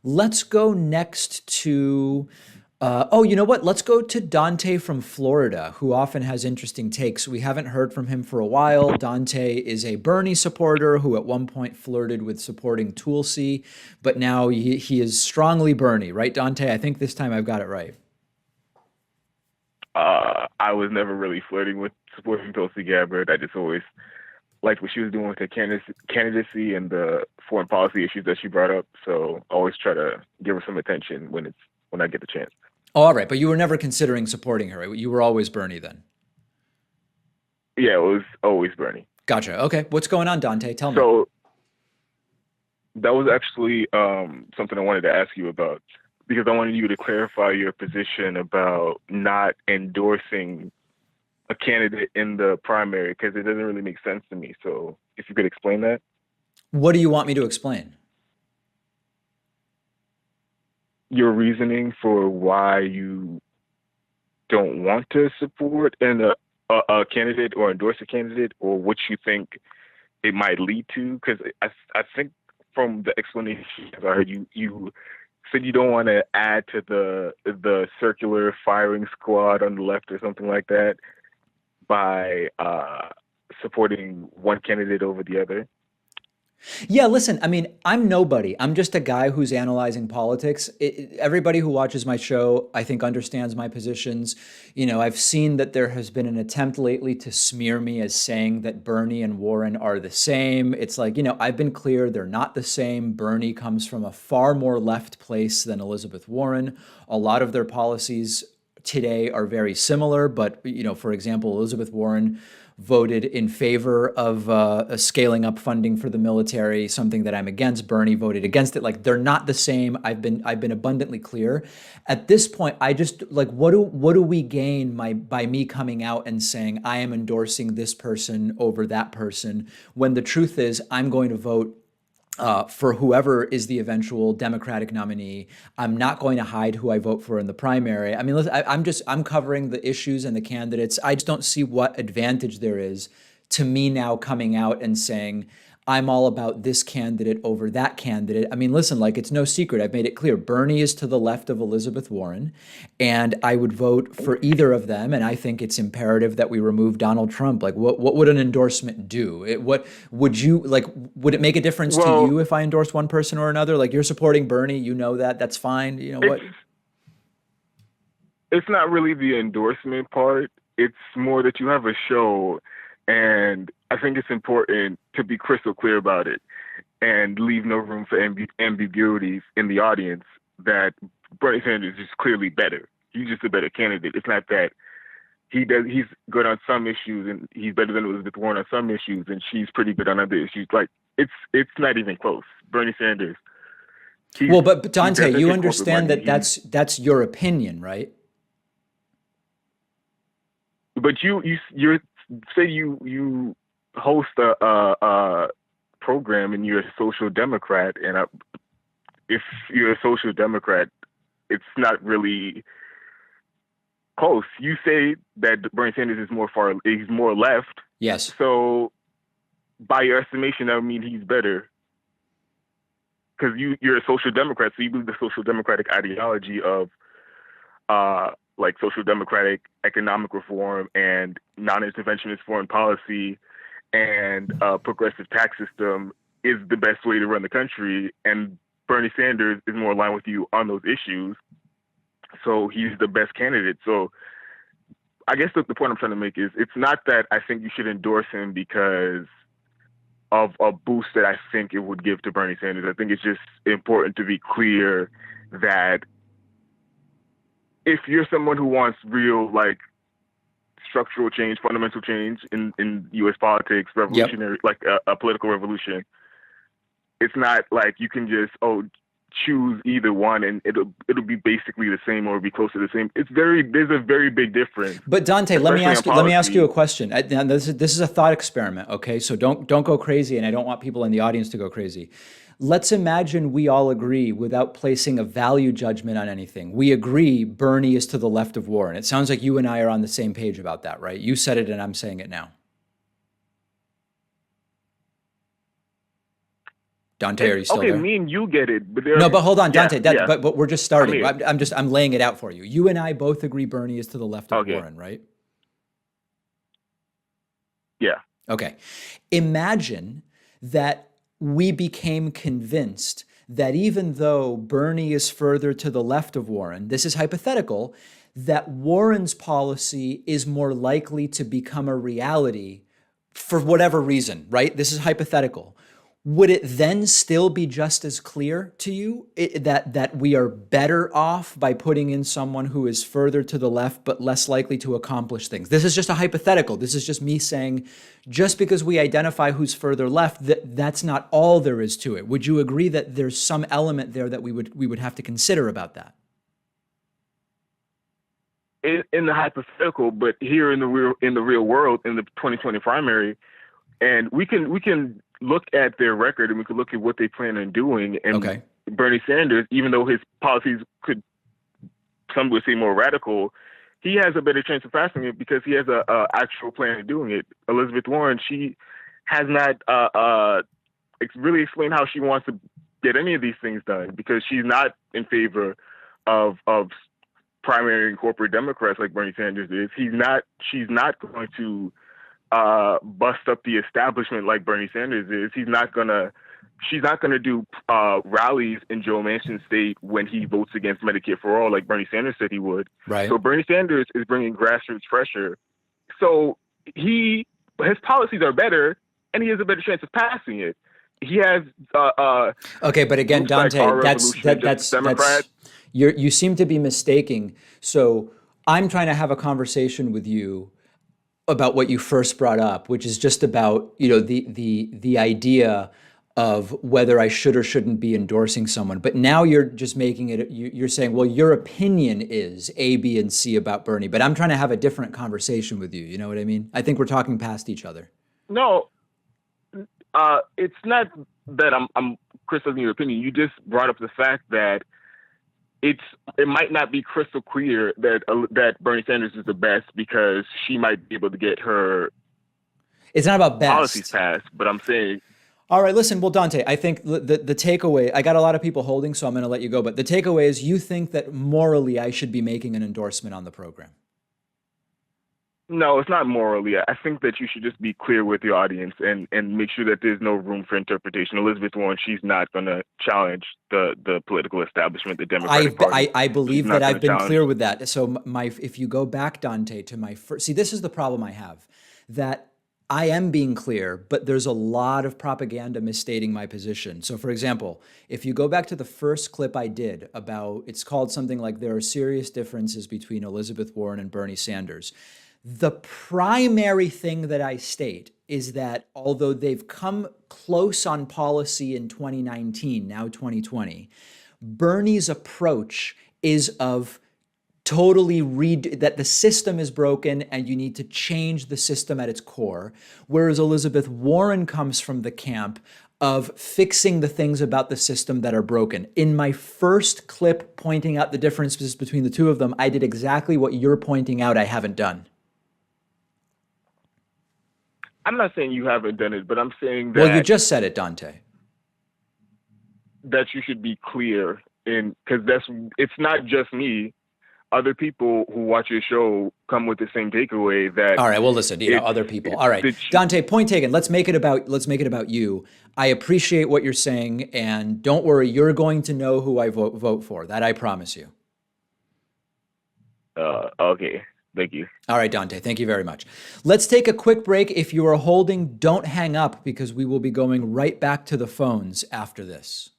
Let's go next to, oh, you know what? Let's go to Dante from Florida, who often has interesting takes. We haven't heard from him for a while. Dante is a Bernie supporter who at one point flirted with supporting Toolsy, but now he is strongly Bernie, right, Dante? I think this time I've got it right. I was never really flirting with supporting Tulsi Gabbard. I just always liked what she was doing with her candidacy and the foreign policy issues that she brought up. So I always try to give her some attention when I get the chance. Oh, all right, but you were never considering supporting her. Right? You were always Bernie then. Yeah, it was always Bernie. Gotcha. Okay, what's going on, Dante? Tell me. So that was actually something I wanted to ask you about because I wanted you to clarify your position about not endorsing a candidate in the primary because it doesn't really make sense to me. So if you could explain that. What do you want me to explain? Your reasoning for why you don't want to support a candidate or endorse a candidate, or what you think it might lead to. Because I think from the explanation I heard, you said you don't want to add to the circular firing squad on the left or something like that by supporting one candidate over the other. Yeah, listen, I mean, I'm nobody. I'm just a guy who's analyzing politics. Everybody who watches my show, I think, understands my positions. I've seen that there has been an attempt lately to smear me as saying that Bernie and Warren are the same. It's like, I've been clear they're not the same. Bernie comes from a far more left place than Elizabeth Warren. A lot of their policies today are very similar, but for example, Elizabeth Warren voted in favor of scaling up funding for the military, something that I'm against. Bernie voted against it. Like they're not the same. I've been abundantly clear. At this point, I just like what do we gain by me coming out and saying I am endorsing this person over that person when the truth is I'm going to vote for whoever is the eventual Democratic nominee. I'm not going to hide who I vote for in the primary. I mean, listen, I'm covering the issues and the candidates. I just don't see what advantage there is to me now coming out and saying I'm all about this candidate over that candidate. I mean, listen, like it's no secret. I've made it clear. Bernie is to the left of Elizabeth Warren, and I would vote for either of them. And I think it's imperative that we remove Donald Trump. Like, what would an endorsement do? What would you like? Would it make a difference to Well, you if I endorsed one person or another? Like, you're supporting Bernie, you know that. That's fine. You know it's what? it's not really the endorsement part. It's more that you have a show, and I think it's important to be crystal clear about it and leave no room for ambiguities in the audience. That Bernie Sanders is clearly better. He's just a better candidate. It's not that he's good on some issues and he's better than Elizabeth Warren on some issues, and she's pretty good on other issues. Like it's not even close. Bernie Sanders, he's Well, but he Dante, doesn't you take corporate understand money. that that's your opinion, right? But you say you host a program and you're a social democrat, and if you're a social democrat, it's not really close. You say that Bernie Sanders is he's more left. Yes. So by your estimation, that would mean he's better because you're a social democrat, so you believe the social democratic ideology of like social democratic economic reform and non-interventionist foreign policy and progressive tax system is the best way to run the country. And Bernie Sanders is more aligned with you on those issues, so he's the best candidate. So I guess the point I'm trying to make is it's not that I think you should endorse him because of a boost that I think it would give to Bernie Sanders. I think it's just important to be clear that if you're someone who wants real like structural change, fundamental change in U.S. politics, Yep. revolutionary, like a political revolution, it's not like you can just choose either one and it'll be basically the same or be close to the same. There's a very big difference, But Dante, let me especially on ask you. Let me ask you a policy. question. Now, this is a thought experiment. Okay, so don't go crazy, and I don't want people in the audience to go crazy. Let's imagine we all agree without placing a value judgment on anything. We agree Bernie is to the left of Warren. It sounds like you and I are on the same page about that, right? You said it, and I'm saying it now. Dante, are you still Okay, there? me and you get it, but No, but hold on, yeah, Dante. yeah, But we're just I'm starting. here. I'm laying it out for you. You and I both agree Bernie is to the left of Okay, Warren, right? yeah. Okay. Imagine that we became convinced that even though Bernie is further to the left of Warren, this is hypothetical, that Warren's policy is more likely to become a reality for whatever reason, right? This is hypothetical. Would it then still be just as clear to you that we are better off by putting in someone who is further to the left but less likely to accomplish things? This is just a hypothetical. This is just me saying, just because we identify who's further left, that's not all there is to it. Would you agree that there's some element there that we would have to consider about that? In the hypothetical, but here in the real world, in the 2020 primary, and we can look at their record and we can look at what they plan on doing. And Okay. Bernie Sanders, even though his policies could, some would say, more radical, he has a better chance of passing it because he has a actual plan of doing it. Elizabeth Warren, she has not really explained how she wants to get any of these things done because she's not in favor of primary and corporate Democrats like Bernie Sanders is. She's not going to bust up the establishment like Bernie Sanders is. She's not gonna do rallies in Joe Manchin's state when he votes against Medicare for all like Bernie Sanders said he would. Right. So Bernie Sanders is bringing grassroots pressure. So his policies are better, and he has a better chance of passing it. He has Okay, but again, groups like Dante, Our Revolution and Justice that's Democrats. you seem to be mistaking. So I'm trying to have a conversation with you about what you first brought up, which is just about, the idea of whether I should or shouldn't be endorsing someone. But now you're just making it, you're saying, well, your opinion is A, B, and C about Bernie, but I'm trying to have a different conversation with you. You know what I mean? I think we're talking past each other. No, it's not that I'm criticizing your opinion. You just brought up the fact that it might not be crystal clear that Bernie Sanders is the best because she might be able to get her It's not about policies best. passed. But I'm saying, All right, listen, well, Dante, I think the takeaway, I got a lot of people holding, so I'm going to let you go. But the takeaway is you think that morally I should be making an endorsement on the program. no, it's not morally. I think that you should just be clear with your audience and make sure that there's no room for interpretation. Elizabeth Warren, she's not going to challenge the political establishment, the Democratic Party. I She's believe that not going I've to been challenge. clear with that. So if you go back, Dante, to my first, see, this is the problem I have, that I am being clear, but there's a lot of propaganda misstating my position. So for example, if you go back to the first clip I did about, it's called something like there are serious differences between Elizabeth Warren and Bernie Sanders. The primary thing that I state is that although they've come close on policy in 2019, now 2020, Bernie's approach is of totally read that the system is broken and you need to change the system at its core. Whereas Elizabeth Warren comes from the camp of fixing the things about the system that are broken. In my first clip pointing out the differences between the two of them, I did exactly what you're pointing out I haven't done. I'm not saying you haven't done it, but I'm saying Well, you that just said it, Dante. you should be clear in because it's not just me. Other people who watch your show come with the same takeaway that All right. Well, listen, it's other people. it's All right. that Dante, point taken. Let's make it about you. I appreciate what you're saying, and don't worry, you're going to know who I vote for. That I promise you. okay. Thank you. All right, Dante, thank you very much. Let's take a quick break. If you are holding, don't hang up because we will be going right back to the phones after this.